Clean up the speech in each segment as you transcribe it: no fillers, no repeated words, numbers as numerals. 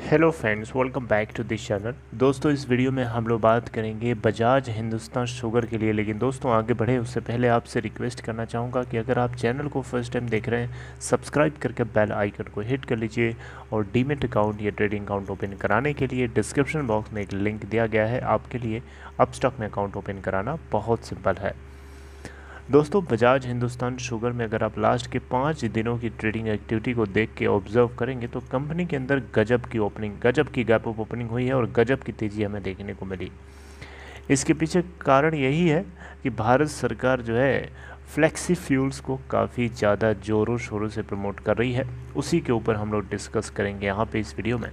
Hello friends, welcome back to this channel. दोस्तों, इस video में हम लोग बात करेंगे बजाज हिंदुस्तान शुगर के लिए। लेकिन दोस्तों, आगे बढ़े उससे पहले आपसे रिक्वेस्ट करना चाहूँगा कि अगर आप चैनल को फर्स्ट टाइम देख रहे हैं, सब्सक्राइब करके बेल आइकन को हिट कर लीजिए। और डीमेट अकाउंट या ट्रेडिंग अकाउंट ओपन कराने के लिए डिस्क्रिप्शन बॉक्स में एक लिंक दिया गया है आपके लिए। अपस्टॉक में अकाउंट ओपन कराना बहुत सिंपल है। दोस्तों, बजाज हिंदुस्तान शुगर में अगर आप लास्ट के 5 दिनों की ट्रेडिंग एक्टिविटी को देख के ऑब्जर्व करेंगे तो कंपनी के अंदर गजब की गैप अप ओपनिंग हुई है और गजब की तेज़ी हमें देखने को मिली। इसके पीछे कारण यही है कि भारत सरकार जो है फ्लेक्सी फ्यूल्स को काफ़ी ज़्यादा ज़ोरों शोरों से प्रमोट कर रही है। उसी के ऊपर हम लोग डिस्कस करेंगे यहाँ पे इस वीडियो में।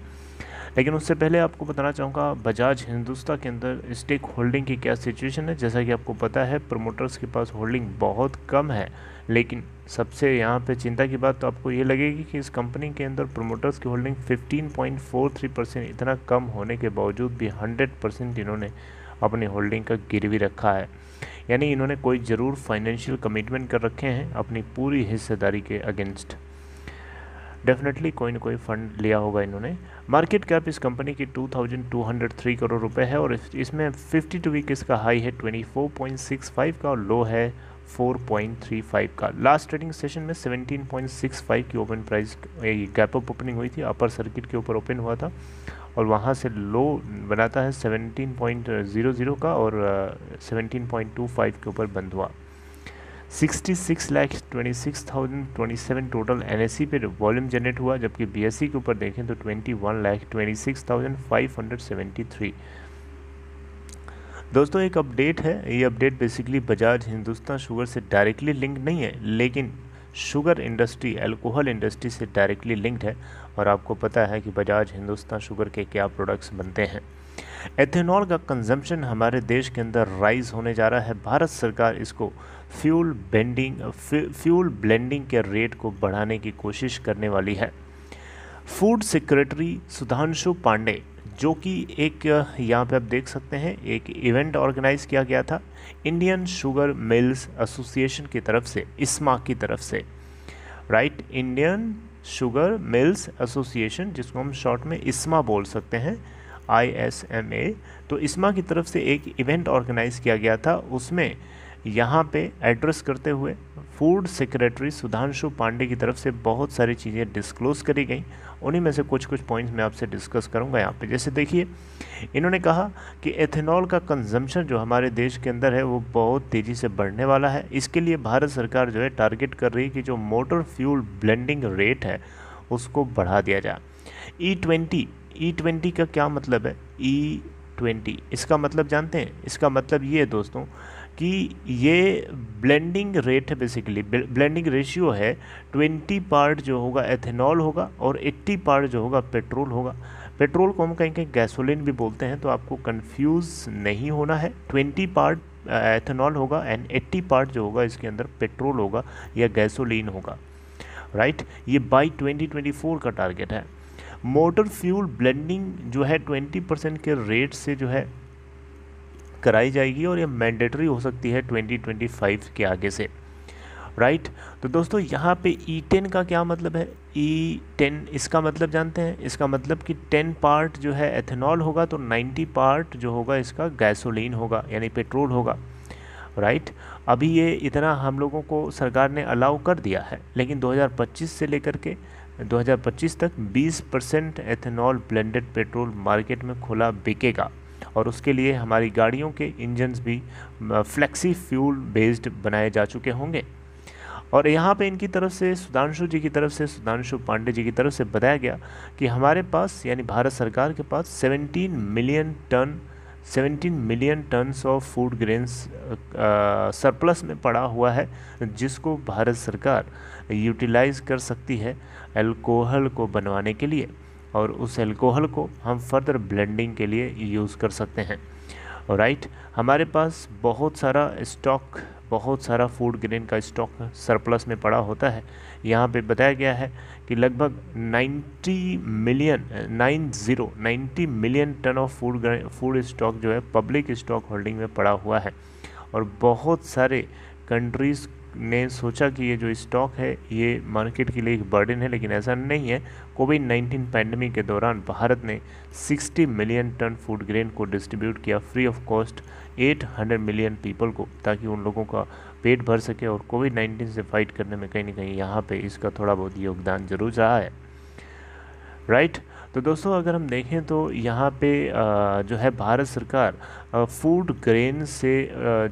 लेकिन उससे पहले आपको बताना चाहूँगा बजाज हिंदुस्तान के अंदर स्टेक होल्डिंग की क्या सिचुएशन है। जैसा कि आपको पता है, प्रमोटर्स के पास होल्डिंग बहुत कम है। लेकिन सबसे यहाँ पे चिंता की बात तो आपको ये लगेगी कि इस कंपनी के अंदर प्रमोटर्स की होल्डिंग 15.43%, इतना कम होने के बावजूद भी 100% इन्होंने अपनी होल्डिंग का गिरवी रखा है। यानी इन्होंने कोई ज़रूर फाइनेंशियल कमिटमेंट कर रखे हैं अपनी पूरी हिस्सेदारी के अगेंस्ट। डेफिनेटली कोई ना कोई फंड लिया होगा इन्होंने। मार्केट कैप इस कंपनी की 2203 करोड़ रुपए है और इसमें 52 वीक इसका हाई है 24.65 का और लो है 4.35 का। लास्ट ट्रेडिंग सेशन में 17.65 की open price gap up opening हुई थी, अपर सर्किट के ऊपर ओपन हुआ था और वहाँ से लो बनाता है 17.00 का और 17.25 के ऊपर बंद हुआ। 66,26,027 टोटल NSE पे वॉल्यूम जनरेट हुआ, जबकि BSE के ऊपर देखें तो 21,26,573। दोस्तों, एक अपडेट है। ये update basically Bajaj Hindustan sugar से डायरेक्टली लिंक नहीं है, लेकिन शुगर इंडस्ट्री, अल्कोहल इंडस्ट्री से डायरेक्टली लिंक्ड है। और आपको पता है कि बजाज हिंदुस्तान शुगर के क्या प्रोडक्ट्स बनते हैं। एथेनॉल का कंजम्पशन हमारे देश के अंदर राइज होने जा रहा है। भारत सरकार इसको फ्यूल ब्लेंडिंग के रेट को बढ़ाने की कोशिश करने वाली है। फूड सेक्रेटरी सुधांशु पांडे, जो कि एक यहाँ पे आप देख सकते हैं, एक इवेंट ऑर्गेनाइज किया गया था इंडियन शुगर मिल्स एसोसिएशन की तरफ से, इस्मा की तरफ से, right, Indian sugar mills association, जिसको हम शॉर्ट में इस्मा बोल सकते हैं, ISMA। तो इस्मा की तरफ से एक इवेंट ऑर्गेनाइज किया गया था। उसमें यहाँ पे एड्रेस करते हुए फूड सेक्रेटरी सुधांशु पांडे की तरफ से बहुत सारी चीज़ें डिस्क्लोज करी गई। उन्हीं में से कुछ पॉइंट्स मैं आपसे डिस्कस करूँगा यहाँ पे। जैसे देखिए, इन्होंने कहा कि एथेनॉल का कंजम्पशन जो हमारे देश के अंदर है वो बहुत तेज़ी से बढ़ने वाला है। इसके लिए भारत सरकार जो है टारगेट कर रही है कि जो मोटर फ्यूल ब्लेंडिंग रेट है उसको बढ़ा दिया जाए। E20 का क्या मतलब है? E20 इसका मतलब जानते हैं? इसका मतलब ये है दोस्तों कि ये ब्लेंडिंग रेट है, बेसिकली ब्लेंडिंग रेशियो है। 20 पार्ट जो होगा एथेनॉल होगा और 80 पार्ट जो होगा पेट्रोल होगा। पेट्रोल को हम कहीं गैसोलीन भी बोलते हैं, तो आपको कंफ्यूज नहीं होना है। 20 पार्ट एथेनॉल होगा एंड 80 पार्ट जो होगा इसके अंदर पेट्रोल होगा या गैसोलीन होगा, राइट। ये बाई 2024 का टारगेट है। मोटर फ्यूल ब्लेंडिंग जो है 20% के रेट से जो है कराई जाएगी और ये मैंडेटरी हो सकती है 2025 के आगे से, राइट। तो दोस्तों, यहाँ पे E10 का क्या मतलब है? E10 इसका मतलब जानते हैं? इसका मतलब कि 10 पार्ट जो है एथेनॉल होगा तो 90 पार्ट जो होगा इसका गैसोलीन होगा, यानी पेट्रोल होगा, राइट। अभी ये इतना हम लोगों को सरकार ने अलाउ कर दिया है, लेकिन 2025 से लेकर के 2025 तक 20% एथेनॉल ब्लेंडेड पेट्रोल मार्केट में खुला बिकेगा। और उसके लिए हमारी गाड़ियों के इंजन्स भी फ्लेक्सी फ्यूल बेस्ड बनाए जा चुके होंगे। और यहाँ पे इनकी तरफ से सुधांशु पांडे जी की तरफ से बताया गया कि हमारे पास, यानी भारत सरकार के पास 17 million tons of food grains surplus में पड़ा हुआ है, जिसको भारत सरकार यूटिलाइज कर सकती है अल्कोहल को बनवाने के लिए। और उस अल्कोहल को हम फर्दर ब्लेंडिंग के लिए यूज़ कर सकते हैं, राइट। हमारे पास बहुत सारा फूड ग्रेन का स्टॉक सरप्लस में पड़ा होता है। यहाँ पे बताया गया है कि लगभग 90 million ton of food stock जो है पब्लिक स्टॉक होल्डिंग में पड़ा हुआ है। और बहुत सारे कंट्रीज़ ने सोचा कि ये जो स्टॉक है ये मार्केट के लिए एक बर्डन है, लेकिन ऐसा नहीं है। कोविड-19 पैंडमिक के दौरान भारत ने 60 मिलियन टन फूड ग्रेन को डिस्ट्रीब्यूट किया free of cost 800 million people को, ताकि उन लोगों का पेट भर सके। और कोविड-19 से फाइट करने में कहीं ना कहीं यहाँ पे इसका थोड़ा बहुत योगदान जरूर रहा है, राइट। तो दोस्तों अगर हम देखें तो यहाँ पे जो है भारत सरकार फूड ग्रेन से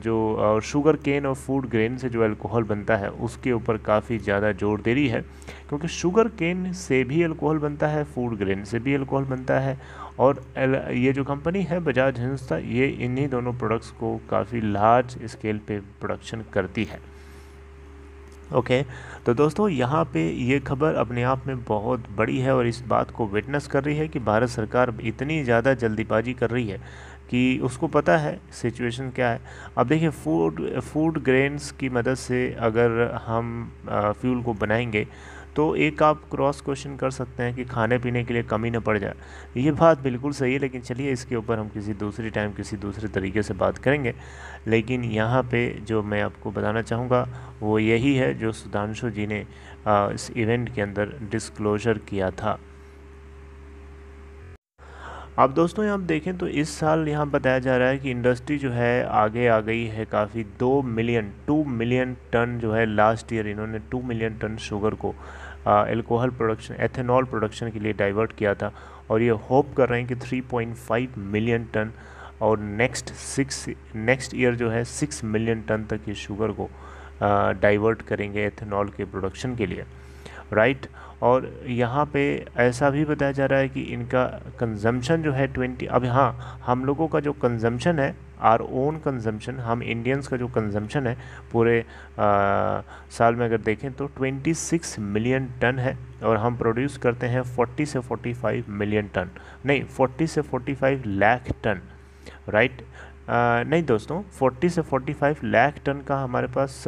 जो शुगर केन और फूड ग्रेन से जो अल्कोहल बनता है उसके ऊपर काफ़ी ज़्यादा जोर दे रही है, क्योंकि शुगर केन से भी अल्कोहल बनता है, फूड ग्रेन से भी अल्कोहल बनता है। और ये जो कंपनी है बजाज हिंदुस्तान, ये इन्हीं दोनों प्रोडक्ट्स को काफ़ी लार्ज स्केल पे प्रोडक्शन करती है। ओके तो दोस्तों यहाँ पे ये खबर अपने आप में बहुत बड़ी है और इस बात को विटनेस कर रही है कि भारत सरकार इतनी ज़्यादा जल्दीबाजी कर रही है कि उसको पता है सिचुएशन क्या है। अब देखिए फूड ग्रेन्स की मदद से अगर हम फ्यूल को बनाएंगे तो एक आप क्रॉस क्वेश्चन कर सकते हैं कि खाने पीने के लिए कमी न पड़ जाए। ये बात बिल्कुल सही है, लेकिन चलिए इसके ऊपर हम किसी दूसरी टाइम किसी दूसरे तरीके से बात करेंगे। लेकिन यहाँ पे जो मैं आपको बताना चाहूँगा वो यही है जो सुधांशु जी ने इस इवेंट के अंदर डिस्क्लोजर किया था। अब दोस्तों यहाँ आप देखें तो इस साल यहाँ बताया जा रहा है कि इंडस्ट्री जो है आगे आ गई है काफ़ी। 2 मिलियन टन जो है लास्ट ईयर इन्होंने 2 मिलियन टन शुगर को एल्कोहल प्रोडक्शन एथेनॉल प्रोडक्शन के लिए डाइवर्ट किया था। और ये होप कर रहे हैं कि 3.5 मिलियन टन और नेक्स्ट ईयर जो है 6 मिलियन टन तक ये शुगर को डाइवर्ट करेंगे एथेनॉल के प्रोडक्शन के लिए, राइट। और यहाँ पे ऐसा भी बताया जा रहा है कि इनका कंजम्पशन जो है 20 अब हाँ हम लोगों का जो कंजम्पशन है आर ओन कंजम्पशन, हम इंडियंस का जो कंजम्पशन है पूरे साल में अगर देखें तो 26 मिलियन टन है। और हम प्रोड्यूस करते हैं 40 से 45 मिलियन टन, नहीं 40 से 45 लाख टन, राइट। नहीं दोस्तों 40 से 45 लाख टन का हमारे पास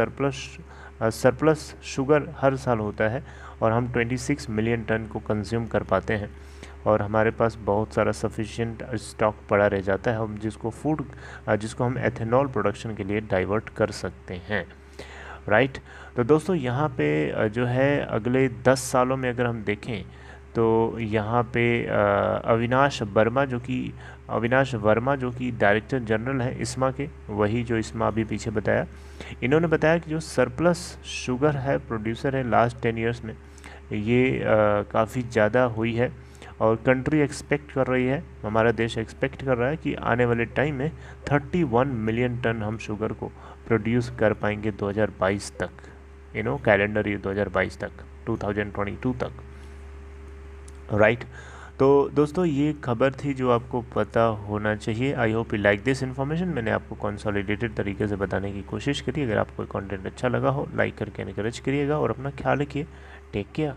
सरप्लस शुगर हर साल होता है और हम 26 मिलियन टन को कंज्यूम कर पाते हैं और हमारे पास बहुत सारा सफिशिएंट स्टॉक पड़ा रह जाता है हम जिसको हम एथेनॉल प्रोडक्शन के लिए डाइवर्ट कर सकते हैं, राइट। तो दोस्तों यहाँ पे जो है अगले 10 सालों में अगर हम देखें तो यहाँ पे अविनाश वर्मा जो कि डायरेक्टर जनरल है इस्मा के, वही जो इस्मा अभी पीछे बताया, इन्होंने बताया कि जो सरप्लस शुगर है प्रोड्यूसर है लास्ट 10 ईयर्स में ये काफ़ी ज़्यादा हुई है। और कंट्री एक्सपेक्ट कर रही है, हमारा देश एक्सपेक्ट कर रहा है कि आने वाले टाइम में 31 मिलियन टन हम शुगर को प्रोड्यूस कर पाएंगे 2022 तक, कैलेंडर ईयर 2022 तक, 2022 तक, राइट। तो दोस्तों ये खबर थी जो आपको पता होना चाहिए। I hope you like this information. मैंने आपको कंसोलिडेटेड तरीके से बताने की कोशिश करी। अगर आपको कंटेंट अच्छा लगा हो लाइक करके एनकरेज करिएगा और अपना ख्याल रखिए। Take care.